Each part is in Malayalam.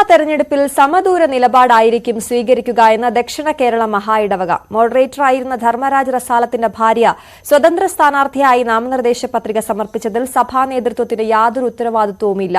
തെരഞ്ഞെടുപ്പിൽ സമദൂര നിലപാടായിരിക്കും സ്വീകരിക്കുക എന്ന ദക്ഷിണ കേരള മഹായിടവക. മോഡറേറ്ററായിരുന്ന ധർമ്മരാജ് റസാലത്തിന്റെ ഭാര്യ സ്വതന്ത്ര സ്ഥാനാർത്ഥിയായി നാമനിർദ്ദേശ പത്രിക സമർപ്പിച്ചതിൽ സഭാ നേതൃത്വത്തിന് യാതൊരു ഉത്തരവാദിത്വവുമില്ല.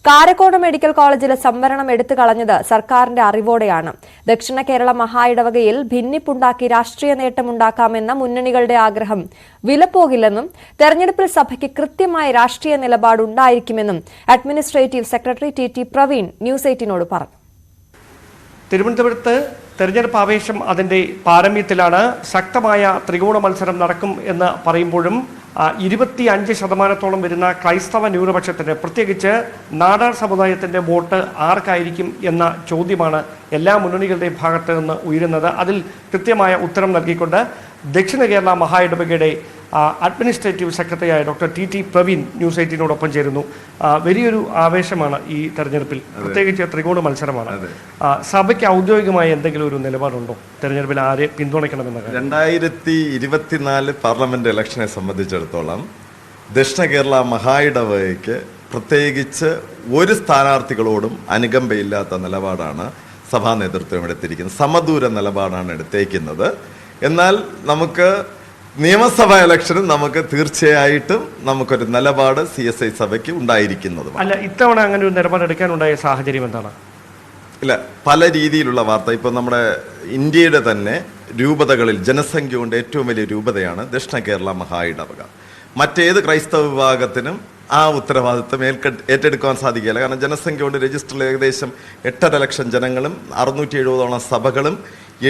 കാരക്കോണം മെഡിക്കൽ കോളേജിലെ സംവരണം എടുത്തുകളഞ്ഞത് സർക്കാരിന്റെ അറിവോടെയാണ്. ദക്ഷിണ കേരള മഹായിടവകയിൽ ഭിന്നിപ്പുണ്ടാക്കി രാഷ്ട്രീയ നേട്ടമുണ്ടാക്കാമെന്ന മുന്നണികളുടെ ആഗ്രഹം വിലപ്പോകില്ലെന്നും തെരഞ്ഞെടുപ്പിൽ സഭയ്ക്ക് കൃത്യമായ രാഷ്ട്രീയ നിലപാടുണ്ടായിരിക്കുമെന്നും administrative secretary T Praveen news 18 പറഞ്ഞു. തിരുവനന്തപുരത്ത് തെരഞ്ഞെടുപ്പ് ആവേശം അതിൻ്റെ പാരമ്യത്തിലാണ്. ശക്തമായ ത്രികോണ മത്സരം നടക്കും എന്ന് പറയുമ്പോഴും 25% വരുന്ന ക്രൈസ്തവ ന്യൂനപക്ഷത്തിന്, പ്രത്യേകിച്ച് നാടാർ സമുദായത്തിൻ്റെ വോട്ട് ആർക്കായിരിക്കും എന്ന ചോദ്യമാണ് എല്ലാ മുന്നണികളുടെയും ഭാഗത്ത് നിന്ന് ഉയരുന്നത്. അതിൽ കൃത്യമായ ഉത്തരം നൽകിക്കൊണ്ട് ദക്ഷിണ കേരള മഹായിടവകയുടെ അഡ്മിനിസ്ട്രേറ്റീവ് സെക്രട്ടറിയായ ഡോക്ടർ ടി പ്രവീൺ ന്യൂസ് 18 ചേരുന്നു. വലിയൊരു ആവേശമാണ് ഈ തെരഞ്ഞെടുപ്പിൽ, പ്രത്യേകിച്ച് ത്രികോണ മത്സരമാണ്. സഭയ്ക്ക് ഔദ്യോഗികമായ എന്തെങ്കിലും ഒരു നിലപാടുണ്ടോ തെരഞ്ഞെടുപ്പിൽ ആരെ പിന്തുണയ്ക്കണമെന്ന്? 2024 പാർലമെന്റ് ഇലക്ഷനെ സംബന്ധിച്ചിടത്തോളം ദക്ഷിണ കേരള മഹായിടവകയ്ക്ക് പ്രത്യേകിച്ച് ഒരു സ്ഥാനാർത്ഥികളോടും അനുകമ്പയില്ലാത്ത നിലപാടാണ് സഭാ നേതൃത്വം എടുത്തിരിക്കുന്നത്. സമദൂര നിലപാടാണ് എടുത്തേക്കുന്നത്. എന്നാൽ നമുക്ക് നിയമസഭാ ഇലക്ഷനും നമുക്ക് തീർച്ചയായിട്ടും നമുക്കൊരു നിലപാട് CSI സഭയ്ക്ക് ഉണ്ടായിരിക്കുന്നത്. അല്ല, ഇത്തവണ അങ്ങനെ ഒരു നിലപാടെടുക്കാനുണ്ടായ സാഹചര്യം എന്താണ്? ഇല്ല, പല രീതിയിലുള്ള വാർത്ത. ഇപ്പോൾ നമ്മുടെ ഇന്ത്യയുടെ തന്നെ രൂപതകളിൽ ജനസംഖ്യ കൊണ്ട് ഏറ്റവും വലിയ രൂപതയാണ് ദക്ഷിണ കേരള മഹായിടവക. മറ്റേത് ക്രൈസ്തവ വിഭാഗത്തിനും ആ ഉത്തരവാദിത്വം ഏറ്റെടുക്കാൻ സാധിക്കില്ല. കാരണം ജനസംഖ്യ കൊണ്ട് രജിസ്റ്ററിൽ ഏകദേശം 8.5 ലക്ഷം ജനങ്ങളും 670ഓളം സഭകളും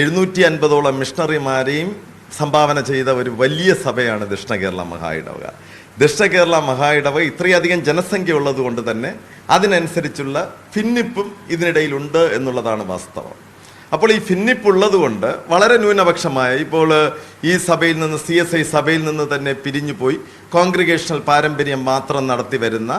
750ഓളം മിഷണറിമാരെയും സംഭാവന ചെയ്ത ഒരു വലിയ സഭയാണ് ദക്ഷിണ കേരള മഹായിടവക. ദക്ഷിണ കേരള മഹായിടവക ഇത്രയധികം ജനസംഖ്യ ഉള്ളത് കൊണ്ട് തന്നെ അതിനനുസരിച്ചുള്ള ഭിന്നിപ്പും ഇതിനിടയിലുണ്ട് എന്നുള്ളതാണ് വാസ്തവം. അപ്പോൾ ഈ ഭിന്നിപ്പുള്ളത് കൊണ്ട് വളരെ ന്യൂനപക്ഷമായ, ഇപ്പോൾ ഈ സഭയിൽ നിന്ന് CSI സഭയിൽ നിന്ന് തന്നെ പിരിഞ്ഞു പോയി കോൺഗ്രിഗേഷണൽ പാരമ്പര്യം മാത്രം നടത്തി വരുന്ന,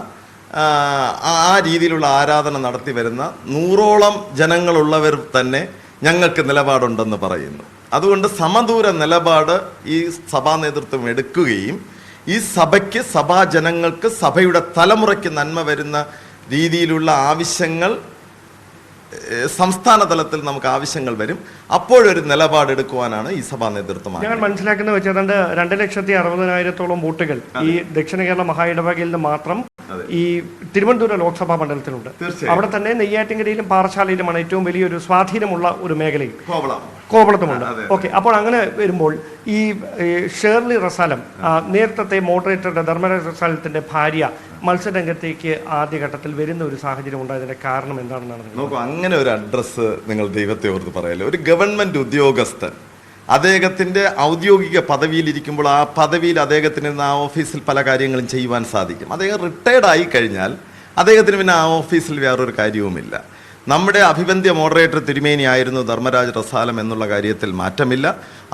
ആ രീതിയിലുള്ള ആരാധന നടത്തി വരുന്ന 100ഓളം ജനങ്ങളുള്ളവർ തന്നെ ഞങ്ങൾക്ക് നിലപാടുണ്ടെന്ന് പറയുന്നു. അതുകൊണ്ട് സമദൂര നിലപാട് ഈ സഭാ നേതൃത്വം എടുക്കുകയും ഈ സഭയ്ക്ക്, സഭാ ജനങ്ങൾക്ക്, സഭയുടെ തലമുറയ്ക്ക് നന്മ വരുന്ന രീതിയിലുള്ള ആവശ്യങ്ങൾ സംസ്ഥാന തലത്തിൽ നമുക്ക് ആവശ്യങ്ങൾ വരും. അപ്പോഴൊരു നിലപാടെടുക്കുവാനാണ് ഈ സഭാ നേതൃത്വം. ഞാൻ മനസ്സിലാക്കുന്നത് വെച്ചാൽ 2,60,000 വോട്ടുകൾ ഈ ദക്ഷിണ കേരള മഹായിടവകയിൽ നിന്ന് മാത്രം ഈ തിരുവനന്തപുരം ലോക്സഭാ മണ്ഡലത്തിലുണ്ട്. അവിടെ തന്നെ നെയ്യാറ്റിൻകരയിലും പാറശാലയിലുമാണ് ഏറ്റവും വലിയൊരു സ്വാധീനമുള്ള ഒരു മേഖലയും കോവളത്തുമുണ്ട്. ഓക്കെ, അപ്പോൾ അങ്ങനെ വരുമ്പോൾ ഈ ഷേർലി റസാലം, നേരത്തെ മോഡറേറ്ററുടെ ധർമ്മരാജ് റസാലത്തിന്റെ ഭാര്യ, മത്സരരംഗത്തേക്ക് ആദ്യഘട്ടത്തിൽ വരുന്ന ഒരു സാഹചര്യം ഉണ്ടായതിന്റെ കാരണം എന്താണെന്നാണ് നോക്കൂ. അങ്ങനെ ഒരു അഡ്രസ്സ് നിങ്ങൾ ദൈവത്തെ ഓർത്ത് പറയല്ലോ. ഒരു ഗവൺമെന്റ് ഉദ്യോഗസ്ഥൻ അദ്ദേഹത്തിൻ്റെ ഔദ്യോഗിക പദവിയിലിരിക്കുമ്പോൾ ആ പദവിയിൽ അദ്ദേഹത്തിന് ആ ഓഫീസിൽ പല കാര്യങ്ങളും ചെയ്യുവാൻ സാധിക്കും. അദ്ദേഹം റിട്ടയർഡായി കഴിഞ്ഞാൽ അദ്ദേഹത്തിന് പിന്നെ ആ ഓഫീസിൽ വേറൊരു കാര്യവുമില്ല. നമ്മുടെ അഭിവന്ദ്യ മോഡറേറ്റർ തിരുമേനി ആയിരുന്നു ധർമ്മരാജ് റസാലം എന്നുള്ള കാര്യത്തിൽ മാറ്റമില്ല.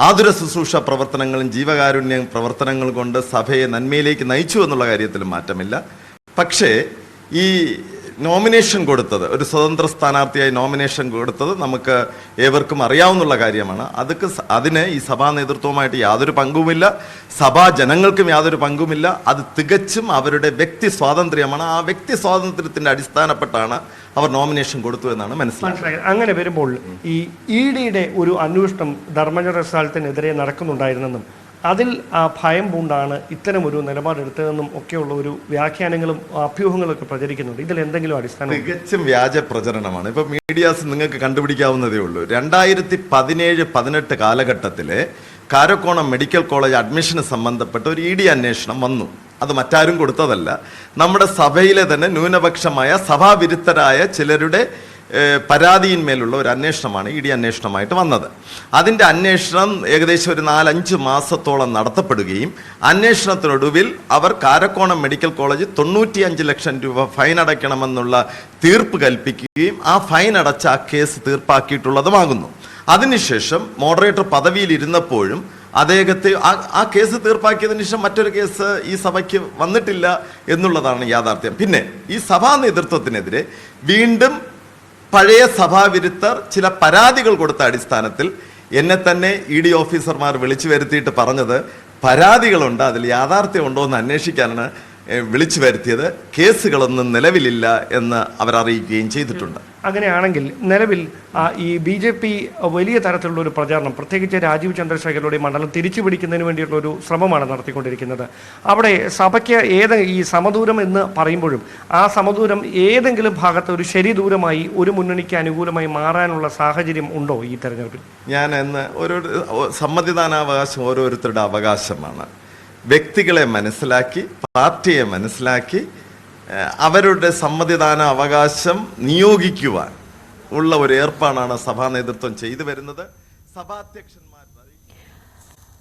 ആതുര ശുശ്രൂഷ പ്രവർത്തനങ്ങളും ജീവകാരുണ്യ പ്രവർത്തനങ്ങൾ കൊണ്ട് സഭയെ നന്മയിലേക്ക് നയിച്ചു എന്നുള്ള കാര്യത്തിലും മാറ്റമില്ല. പക്ഷേ ഈ നോമിനേഷൻ കൊടുത്തത്, ഒരു സ്വതന്ത്ര സ്ഥാനാർത്ഥിയായി നോമിനേഷൻ കൊടുത്തത് നമുക്ക് ഏവർക്കും അറിയാവുന്ന കാര്യമാണ്. അതിന് ഈ സഭാ നേതൃത്വവുമായിട്ട് യാതൊരു പങ്കുമില്ല, സഭാ ജനങ്ങൾക്കും യാതൊരു പങ്കുമില്ല. അത് തികച്ചും അവരുടെ വ്യക്തി സ്വാതന്ത്ര്യമാണ്. ആ വ്യക്തി സ്വാതന്ത്ര്യത്തിന്റെ അടിസ്ഥാനപ്പെട്ടാണ് അവർ നോമിനേഷൻ കൊടുത്തു എന്നാണ് മനസ്സിലായത്. അങ്ങനെ വരുമ്പോൾ ഈ EDയുടെ ഒരു അന്വേഷണം ധർമ്മരാജ് റസാലത്തിനെതിരെ നടക്കുന്നുണ്ടായിരുന്നെന്നും അതിൽ ഭയം പൂണ്ടാണ് ഇത്തരമൊരു നിലപാടെടുത്തതെന്നും ഒക്കെയുള്ള ഒരു വ്യാഖ്യാനങ്ങളും അഭ്യൂഹങ്ങളൊക്കെ പ്രചരിക്കുന്നുണ്ട്. ഇതിൽ എന്തെങ്കിലും അടിസ്ഥാനം? തികച്ചും വ്യാജ പ്രചരണമാണ്. ഇപ്പൊ മീഡിയാസ് നിങ്ങൾക്ക് കണ്ടുപിടിക്കാവുന്നതേ ഉള്ളൂ. 2017-18 കാലഘട്ടത്തിലെ കാരക്കോണം മെഡിക്കൽ കോളേജ് അഡ്മിഷന് സംബന്ധപ്പെട്ട ഒരു ED അന്വേഷണം വന്നു. അത് മറ്റാരും കൊടുത്തതല്ല. നമ്മുടെ സഭയിലെ തന്നെ ന്യൂനപക്ഷമായ സഭാവിരുദ്ധരായ ചിലരുടെ പരാതിയിന്മേലുള്ള ഒരു അന്വേഷണമാണ് ED അന്വേഷണമായിട്ട് വന്നത്. അതിൻ്റെ അന്വേഷണം ഏകദേശം ഒരു 4-5 മാസത്തോളം നടത്തപ്പെടുകയും അന്വേഷണത്തിനൊടുവിൽ അവർ കാരക്കോണം മെഡിക്കൽ കോളേജ് 95 ലക്ഷം രൂപ ഫൈൻ അടയ്ക്കണമെന്നുള്ള തീർപ്പ് കൽപ്പിക്കുകയും ആ ഫൈൻ അടച്ച ആ കേസ് തീർപ്പാക്കിയിട്ടുള്ളതുമാകുന്നു. അതിനുശേഷം മോഡറേറ്റർ പദവിയിലിരുന്നപ്പോഴും അദ്ദേഹത്തെ ആ കേസ് തീർപ്പാക്കിയതിനു ശേഷം മറ്റൊരു കേസ് ഈ സഭയ്ക്ക് വന്നിട്ടില്ല എന്നുള്ളതാണ് യാഥാർത്ഥ്യം. പിന്നെ ഈ സഭാ നേതൃത്വത്തിനെതിരെ വീണ്ടും പഴയ സഭാവിരുദ്ധർ ചില പരാതികൾ കൊടുത്ത അടിസ്ഥാനത്തിൽ എന്നെ തന്നെ ED ഓഫീസർമാർ വിളിച്ചു വരുത്തിയിട്ട് പറഞ്ഞത് പരാതികളുണ്ട്, അതിൽ യാഥാർത്ഥ്യമുണ്ടോ എന്ന് അന്വേഷിക്കാനാണ് വിളിച്ചു വരുത്തിയത്. കേസുകളൊന്നും നിലവിലില്ല എന്ന് അവർ അറിയിക്കുകയും ചെയ്തിട്ടുണ്ട്. അങ്ങനെയാണെങ്കിൽ നിലവിൽ ഈ BJP വലിയ തരത്തിലുള്ള ഒരു പ്രചാരണം, പ്രത്യേകിച്ച് രാജീവ് ചന്ദ്രശേഖരയുടെ മണ്ഡലം തിരിച്ചു പിടിക്കുന്നതിന് വേണ്ടിയിട്ടുള്ള ഒരു ശ്രമമാണ് നടത്തിക്കൊണ്ടിരിക്കുന്നത്. അവിടെ സഭയ്ക്ക് ഈ സമദൂരം എന്ന് പറയുമ്പോഴും ആ സമദൂരം ഏതെങ്കിലും ഭാഗത്ത് ഒരു ശരി ദൂരമായി ഒരു മുന്നണിക്ക് അനുകൂലമായി മാറാനുള്ള സാഹചര്യം ഉണ്ടോ ഈ തെരഞ്ഞെടുപ്പിൽ? ഞാൻ സമ്മതിദാനാവകാശം ഓരോരുത്തരുടെ അവകാശമാണ്. വ്യക്തികളെ മനസ്സിലാക്കി, പാർട്ടിയെ മനസ്സിലാക്കി, അവരുടെ സമ്മതിദാന അവകാശം നിയോഗിക്കുവാൻ ഉള്ള ഒരു ഏർപ്പാടാണ് സഭാ നേതൃത്വം ചെയ്തു വരുന്നത്. സഭാധ്യക്ഷന്മാർ